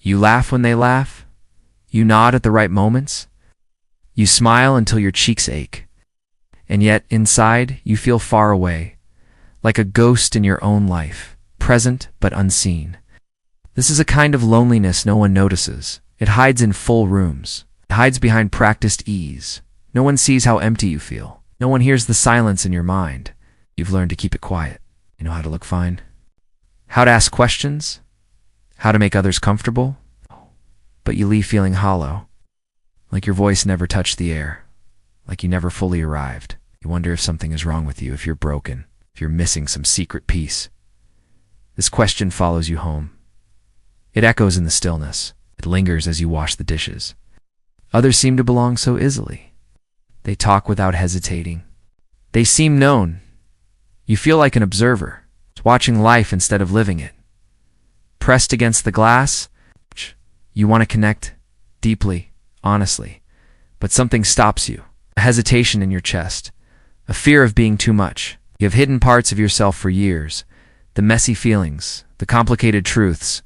You laugh when they laugh. You nod at the right moments. You smile until your cheeks ache. And yet, inside, you feel far away, like a ghost in your own life, present but unseen. This is a kind of loneliness no one notices. It hides in full rooms. It hides behind practiced ease. No one sees how empty you feel. No one hears the silence in your mind. You've learned to keep it quiet. You know how to look fine, how to ask questions, how to make others comfortable, but you leave feeling hollow, like your voice never touched the air, like you never fully arrived. You wonder if something is wrong with you, if you're broken, if you're missing some secret piece. This question follows you home. It echoes in the stillness. It lingers as you wash the dishes. Others seem to belong so easily. They talk without hesitating. They seem known. You feel like an observer, watching life instead of living it. Pressed against the glass, you want to connect deeply, honestly, but something stops you. A hesitation in your chest, a fear of being too much. You have hidden parts of yourself for years, the messy feelings, the complicated truths.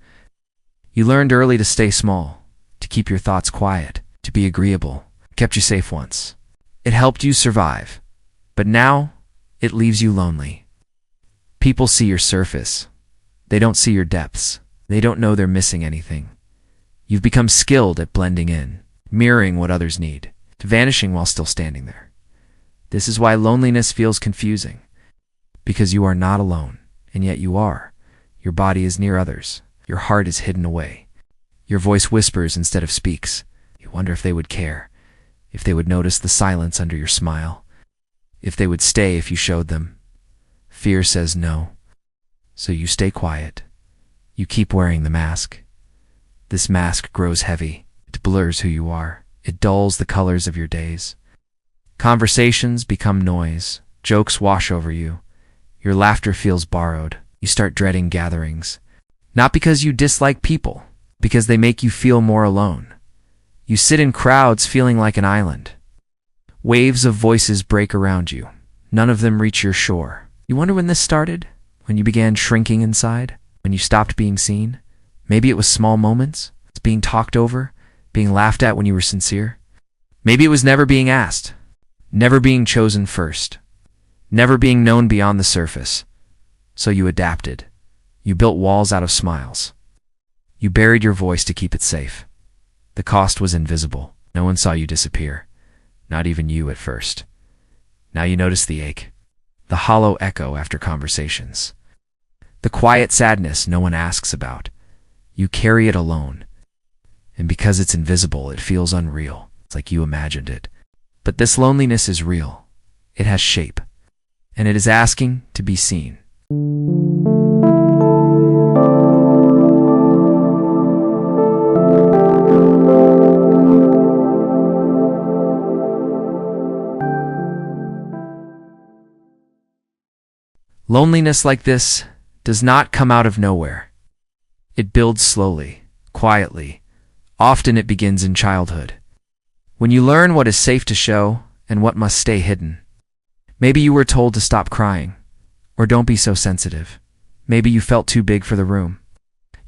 You learned early to stay small, to keep your thoughts quiet, to be agreeable. It kept you safe once. It helped you survive, but now it leaves you lonely. People see your surface. They don't see your depths. They don't know they're missing anything. You've become skilled at blending in, mirroring what others need, vanishing while still standing there. This is why loneliness feels confusing, because you are not alone, and yet you are. Your body is near others. Your heart is hidden away. Your voice whispers instead of speaks. You wonder if they would care, if they would notice the silence under your smile, if they would stay if you showed them. Fear says no, so you stay quiet. You keep wearing the mask. This mask grows heavy. It blurs who you are. It dulls the colors of your days. Conversations become noise. Jokes wash over you. Your laughter feels borrowed. You start dreading gatherings. Not because you dislike people, because they make you feel more alone. You sit in crowds feeling like an island. Waves of voices break around you. None of them reach your shore. You wonder when this started? When you began shrinking inside? When you stopped being seen? Maybe it was small moments. It's being talked over, being laughed at when you were sincere. Maybe it was never being asked, never being chosen first, never being known beyond the surface. So you adapted. You built walls out of smiles. You buried your voice to keep it safe. The cost was invisible. No one saw you disappear. Not even you at first. Now you notice the ache, the hollow echo after conversations, the quiet sadness no one asks about. You carry it alone. And because it's invisible, it feels unreal. It's like you imagined it. But this loneliness is real. It has shape. And it is asking to be seen. Loneliness like this does not come out of nowhere. It builds slowly, quietly. Often it begins in childhood, when you learn what is safe to show and what must stay hidden. Maybe you were told to stop crying, or don't be so sensitive. Maybe you felt too big for the room.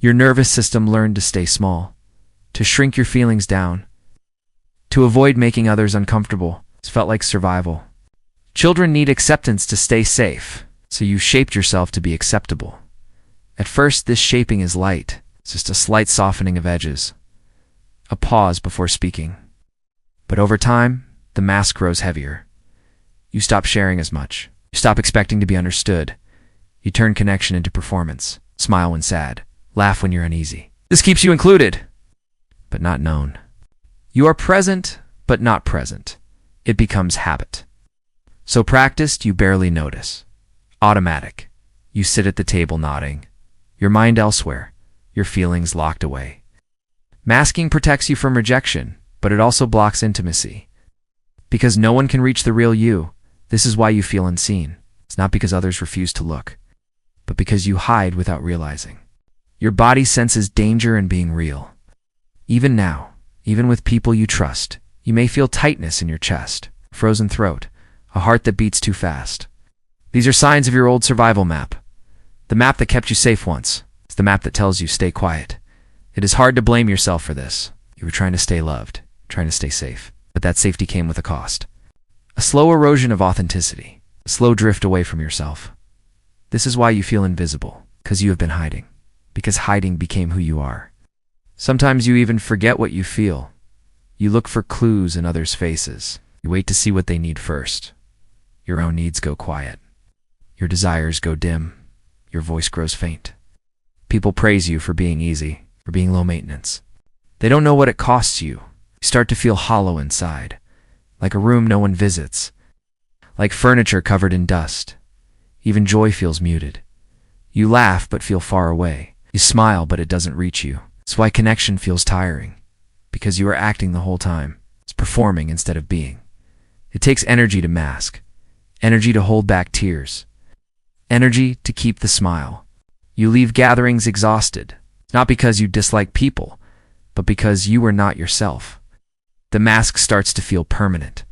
Your nervous system learned to stay small, to shrink your feelings down, to avoid making others uncomfortable. It felt like survival. Children need acceptance to stay safe. So you shaped yourself to be acceptable. At first, this shaping is light. It's just a slight softening of edges, a pause before speaking. But over time, the mask grows heavier. You stop sharing as much. You stop expecting to be understood. You turn connection into performance. Smile when sad. Laugh when you're uneasy. This keeps you included, but not known. You are present, but not present. It becomes habit. So practiced, you barely notice. Automatic. You sit at the table nodding, your mind elsewhere, your feelings locked away. Masking protects you from rejection, but it also blocks intimacy. Because no one can reach the real you, this is why you feel unseen. It's not because others refuse to look, but because you hide without realizing. Your body senses danger in being real. Even now, even with people you trust, you may feel tightness in your chest, frozen throat, a heart that beats too fast. These are signs of your old survival map. The map that kept you safe once. It's the map that tells you stay quiet. It is hard to blame yourself for this. You were trying to stay loved, trying to stay safe. But that safety came with a cost. A slow erosion of authenticity, a slow drift away from yourself. This is why you feel invisible, because you have been hiding, because hiding became who you are. Sometimes you even forget what you feel. You look for clues in others' faces. You wait to see what they need first. Your own needs go quiet. Your desires go dim. Your voice grows faint. People praise you for being easy, for being low maintenance. They don't know what it costs you. You start to feel hollow inside, like a room no one visits, like furniture covered in dust. Even joy feels muted. You laugh but feel far away. You smile but it doesn't reach you. It's why connection feels tiring, because you are acting the whole time. It's performing instead of being. It takes energy to mask, energy to hold back tears, energy to keep the smile. You leave gatherings exhausted, not because you dislike people, but because you are not yourself. The mask starts to feel permanent,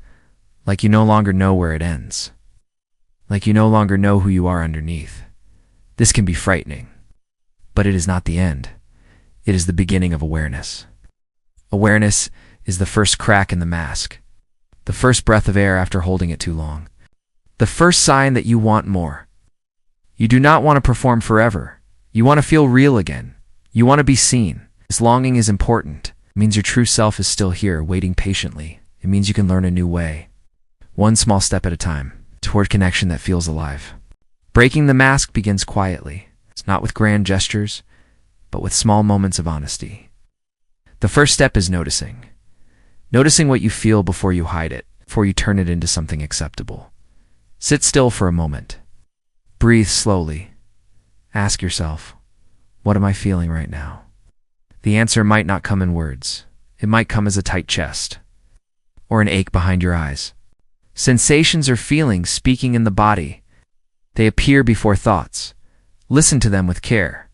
like you no longer know where it ends, like you no longer know who you are underneath. This can be frightening, but it is not the end. It is the beginning of awareness. Awareness is the first crack in the mask, the first breath of air after holding it too long, the first sign that you want more. You do not want to perform forever. You want to feel real again. You want to be seen. This longing is important. It means your true self is still here, waiting patiently. It means you can learn a new way, one small step at a time, toward connection that feels alive. Breaking the mask begins quietly. It's not with grand gestures, but with small moments of honesty. The first step is noticing. Noticing what you feel before you hide it, before you turn it into something acceptable. Sit still for a moment. Breathe slowly. Ask yourself, what am I feeling right now? The answer might not come in words. It might come as a tight chest, or an ache behind your eyes. Sensations or feelings speaking in the body. They appear before thoughts. Listen to them with care.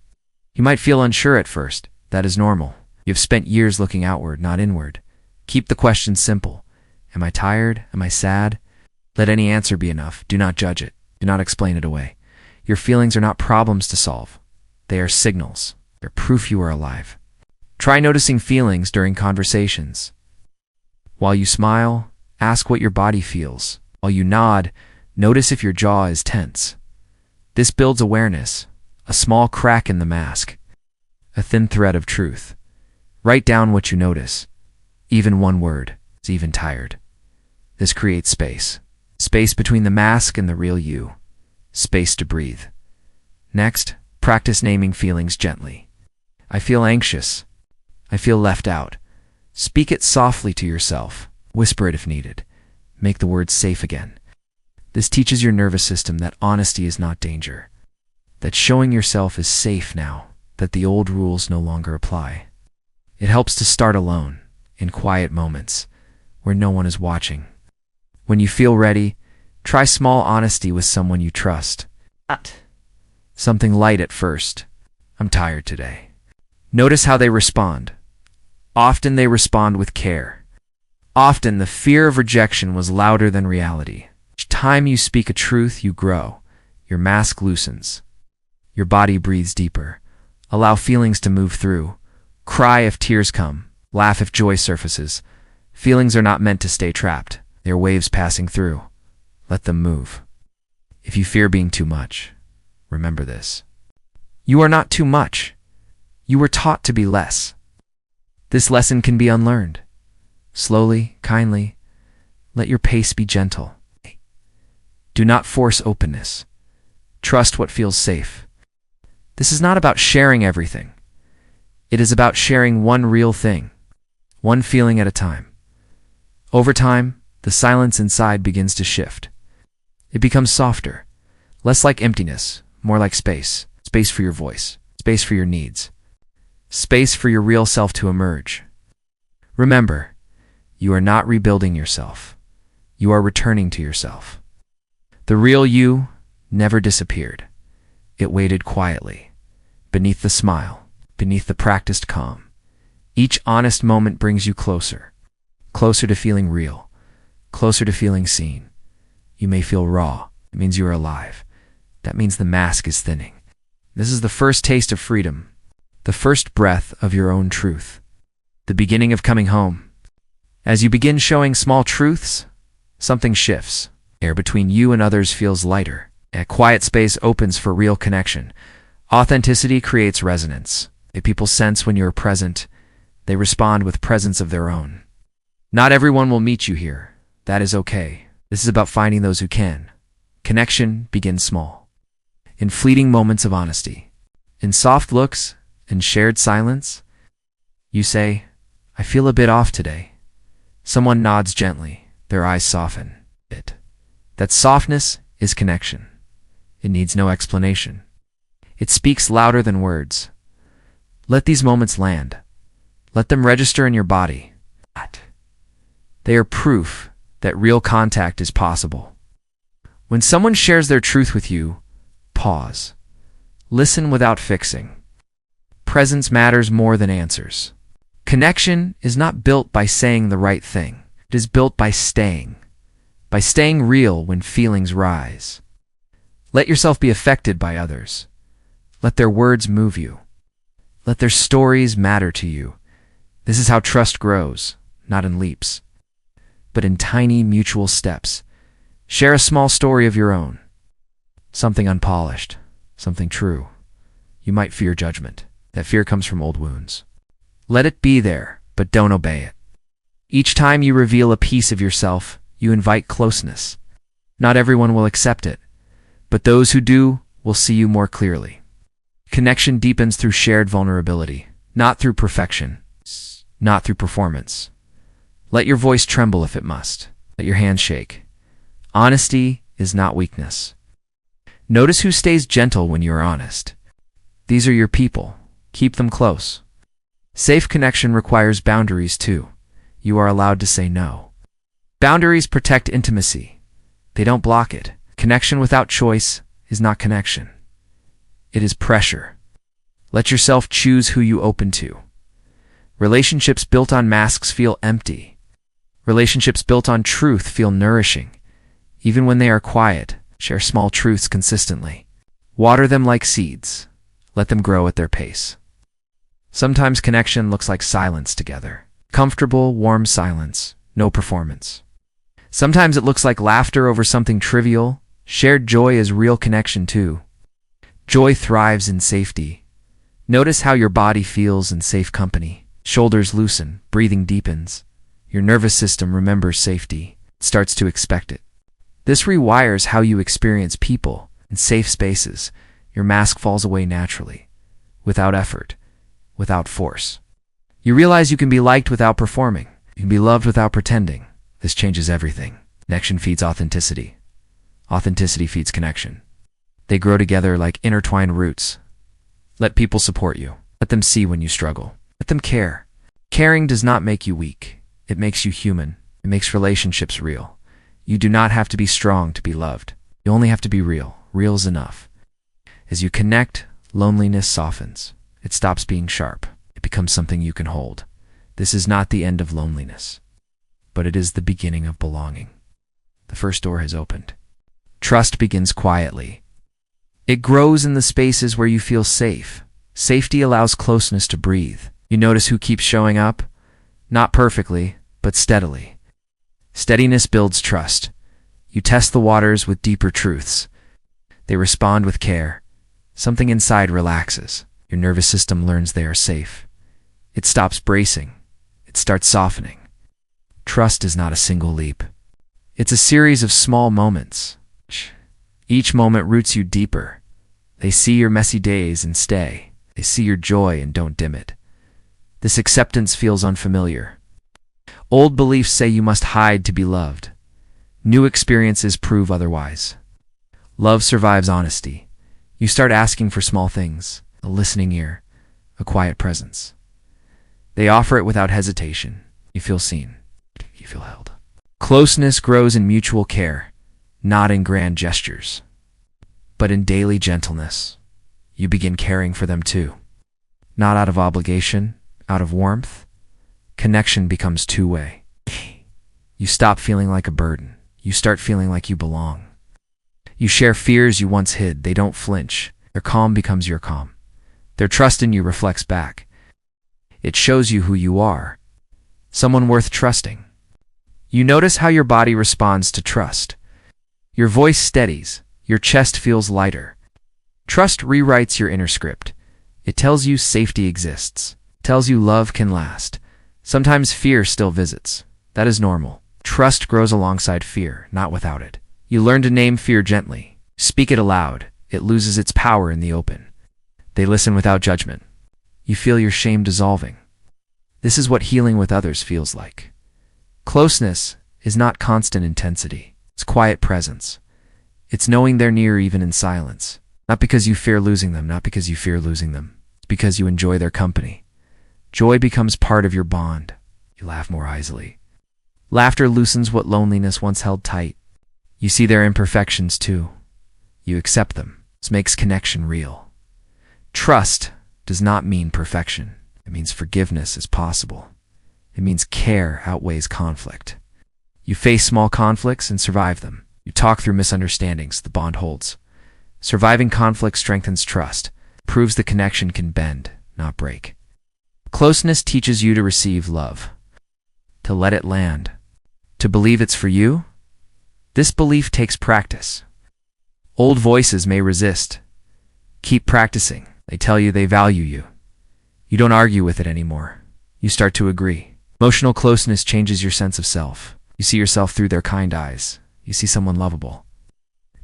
You might feel unsure at first. That is normal. You've spent years looking outward, not inward. Keep the question simple. Am I tired? Am I sad? Let any answer be enough. Do not judge it. Do not explain it away. Your feelings are not problems to solve. They are signals. They're proof you are alive. Try noticing feelings during conversations. While you smile, ask what your body feels. While you nod, notice if your jaw is tense. This builds awareness, a small crack in the mask, a thin thread of truth. Write down what you notice. Even one word is even tired. This creates space. Space between the mask and the real you. Space to breathe. Next, practice naming feelings gently. I feel anxious. I feel left out. Speak it softly to yourself. Whisper it if needed. Make the words safe again. This teaches your nervous system that honesty is not danger, that showing yourself is safe now, that the old rules no longer apply. It helps to start alone, in quiet moments, where no one is watching. When you feel ready, try small honesty with someone you trust. Something light at first. I'm tired today. Notice how they respond. Often they respond with care. Often the fear of rejection was louder than reality. Each time you speak a truth, you grow. Your mask loosens. Your body breathes deeper. Allow feelings to move through. Cry if tears come. Laugh if joy surfaces. Feelings are not meant to stay trapped. They are waves passing through. Let them move. If you fear being too much, remember this. You are not too much. You were taught to be less. This lesson can be unlearned. Slowly, kindly, let your pace be gentle. Do not force openness. Trust what feels safe. This is not about sharing everything. It is about sharing one real thing, one feeling at a time. Over time, the silence inside begins to shift. It becomes softer, less like emptiness, more like space. Space for your voice, space for your needs, space for your real self to emerge. Remember, you are not rebuilding yourself. You are returning to yourself. The real you never disappeared. It waited quietly, beneath the smile, beneath the practiced calm. Each honest moment brings you closer, closer to feeling real, closer to feeling seen. You may feel raw. It means you are alive. That means the mask is thinning. This is the first taste of freedom, the first breath of your own truth, the beginning of coming home. As you begin showing small truths, something shifts. Air between you and others feels lighter. A quiet space opens for real connection. Authenticity creates resonance. If people sense when you are present, they respond with presence of their own. Not everyone will meet you here. That is okay. This is about finding those who can. Connection begins small. In fleeting moments of honesty. In soft looks and shared silence, you say, "I feel a bit off today." Someone nods gently. Their eyes soften. That softness is connection. It needs no explanation. It speaks louder than words. Let these moments land. Let them register in your body. They are proof that real contact is possible. When someone shares their truth with you, pause. Listen without fixing. Presence matters more than answers. Connection is not built by saying the right thing. It is built by staying real when feelings rise. Let yourself be affected by others. Let their words move you. Let their stories matter to you. This is how trust grows, not in leaps, but in tiny mutual steps. Share a small story of your own. Something unpolished, something true. You might fear judgment. That fear comes from old wounds. Let it be there, but don't obey it. Each time you reveal a piece of yourself, you invite closeness. Not everyone will accept it, but those who do will see you more clearly. Connection deepens through shared vulnerability, not through perfection, not through performance. Let your voice tremble if it must. Let your hands shake. Honesty is not weakness. Notice who stays gentle when you are honest. These are your people. Keep them close. Safe connection requires boundaries too. You are allowed to say no. Boundaries protect intimacy. They don't block it. Connection without choice is not connection. It is pressure. Let yourself choose who you open to. Relationships built on masks feel empty. Relationships built on truth feel nourishing. Even when they are quiet, share small truths consistently. Water them like seeds. Let them grow at their pace. Sometimes connection looks like silence together. Comfortable, warm silence, no performance. Sometimes it looks like laughter over something trivial. Shared joy is real connection too. Joy thrives in safety. Notice how your body feels in safe company. Shoulders loosen, breathing deepens. Your nervous system remembers safety, starts to expect it. This rewires how you experience people in safe spaces. Your mask falls away naturally, without effort, without force. You realize you can be liked without performing. You can be loved without pretending. This changes everything. Connection feeds authenticity. Authenticity feeds connection. They grow together like intertwined roots. Let people support you. Let them see when you struggle. Let them care. Caring does not make you weak. It makes you human. It makes relationships real. You do not have to be strong to be loved. You only have to be real. Real is enough. As you connect, loneliness softens. It stops being sharp. It becomes something you can hold. This is not the end of loneliness, but it is the beginning of belonging. The first door has opened. Trust begins quietly. It grows in the spaces where you feel safe. Safety allows closeness to breathe. You notice who keeps showing up, not perfectly, but steadily. Steadiness builds trust. You test the waters with deeper truths. They respond with care. Something inside relaxes. Your nervous system learns they are safe. It stops bracing. It starts softening. Trust is not a single leap. It's a series of small moments. Each moment roots you deeper. They see your messy days and stay. They see your joy and don't dim it. This acceptance feels unfamiliar. Old beliefs say you must hide to be loved. New experiences prove otherwise. Love survives honesty. You start asking for small things, a listening ear, a quiet presence. They offer it without hesitation. You feel seen. You feel held. Closeness grows in mutual care, not in grand gestures, but in daily gentleness. You begin caring for them too. Not out of obligation, out of warmth. Connection becomes two-way. You stop feeling like a burden. You start feeling like you belong. You share fears you once hid. They don't flinch. Their calm becomes your calm. Their trust in you reflects back. It shows you who you are, someone worth trusting. You notice how your body responds to trust. Your voice steadies, your chest feels lighter. Trust rewrites your inner script. It tells you safety exists, tells you love can last. Sometimes fear still visits. That is normal. Trust grows alongside fear, not without it. You learn to name fear gently. Speak it aloud. It loses its power in the open. They listen without judgment. You feel your shame dissolving. This is what healing with others feels like. Closeness is not constant intensity. It's quiet presence. It's knowing they're near even in silence. Not because you fear losing them, not because you fear losing them. It's because you enjoy their company. Joy becomes part of your bond. You laugh more easily. Laughter loosens what loneliness once held tight. You see their imperfections too. You accept them. This makes connection real. Trust does not mean perfection. It means forgiveness is possible. It means care outweighs conflict. You face small conflicts and survive them. You talk through misunderstandings. The bond holds. Surviving conflict strengthens trust, proves the connection can bend, not break. Closeness teaches you to receive love, to let it land, to believe it's for you. This belief takes practice. Old voices may resist. Keep practicing. They tell you they value you. You don't argue with it anymore. You start to agree. Emotional closeness changes your sense of self. You see yourself through their kind eyes. You see someone lovable.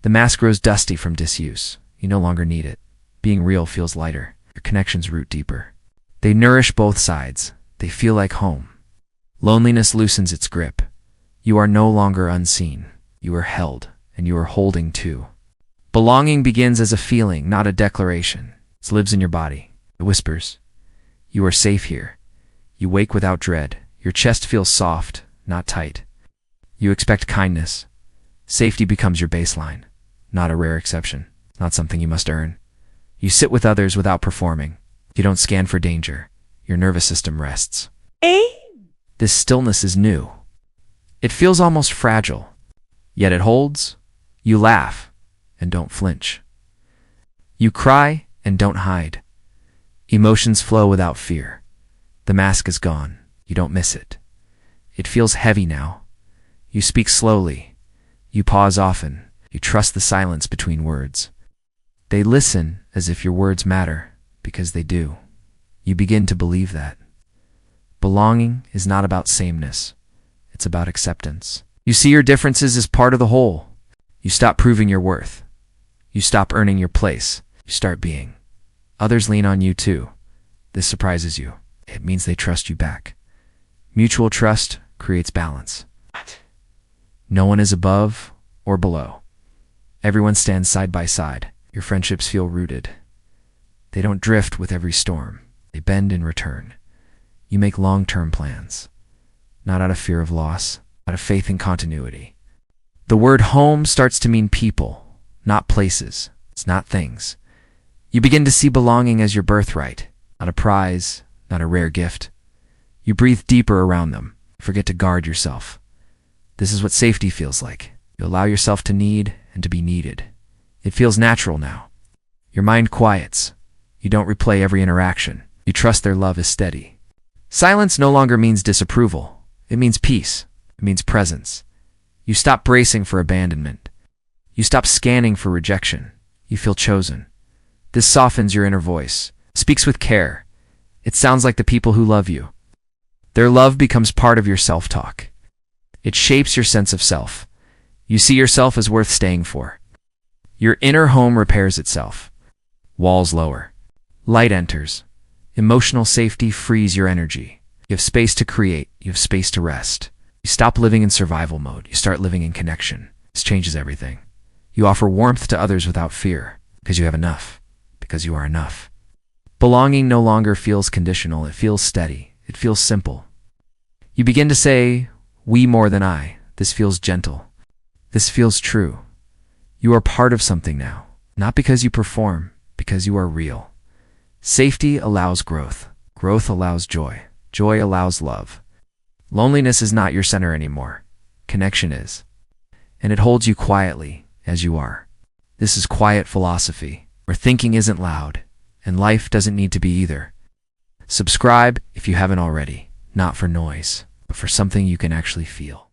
The mask grows dusty from disuse. You no longer need it. Being real feels lighter. Your connections root deeper. They nourish both sides. They feel like home. Loneliness loosens its grip. You are no longer unseen. You are held, and you are holding too. Belonging begins as a feeling, not a declaration. It lives in your body. It whispers, "You are safe here." You wake without dread. Your chest feels soft, not tight. You expect kindness. Safety becomes your baseline, not a rare exception, not something you must earn. You sit with others without performing. You don't scan for danger. Your nervous system rests. This stillness is new. It feels almost fragile, yet it holds. You laugh and don't flinch. You cry and don't hide. Emotions flow without fear. The mask is gone. You don't miss it. It feels heavy now. You speak slowly. You pause often. You trust the silence between words. They listen as if your words matter, because they do. You begin to believe that. Belonging is not about sameness. It's about acceptance. You see your differences as part of the whole. You stop proving your worth. You stop earning your place. You start being. Others lean on you too. This surprises you. It means they trust you back. Mutual trust creates balance. No one is above or below. Everyone stands side by side. Your friendships feel rooted. They don't drift with every storm. They bend in return. You make long-term plans, not out of fear of loss, out of faith in continuity. The word home starts to mean people, not places. It's not things. You begin to see belonging as your birthright, not a prize, not a rare gift. You breathe deeper around them. Forget to guard yourself. This is what safety feels like. You allow yourself to need and to be needed. It feels natural now. Your mind quiets. You don't replay every interaction. You trust their love is steady. Silence no longer means disapproval. It means peace. It means presence. You stop bracing for abandonment. You stop scanning for rejection. You feel chosen. This softens your inner voice, speaks with care. It sounds like the people who love you. Their love becomes part of your self-talk. It shapes your sense of self. You see yourself as worth staying for. Your inner home repairs itself. Walls lower. Light enters. Emotional safety frees your energy. You have space to create. You have space to rest. You stop living in survival mode. You start living in connection. This changes everything. You offer warmth to others without fear, because you have enough, because you are enough. Belonging no longer feels conditional. It feels steady. It feels simple. You begin to say, "We more than I." This feels gentle. This feels true. You are part of something now, not because you perform, because you are real. Safety allows growth. Growth allows joy. Joy allows love. Loneliness is not your center anymore. Connection is. And it holds you quietly, as you are. This is quiet philosophy, where thinking isn't loud, and life doesn't need to be either. Subscribe if you haven't already, not for noise, but for something you can actually feel.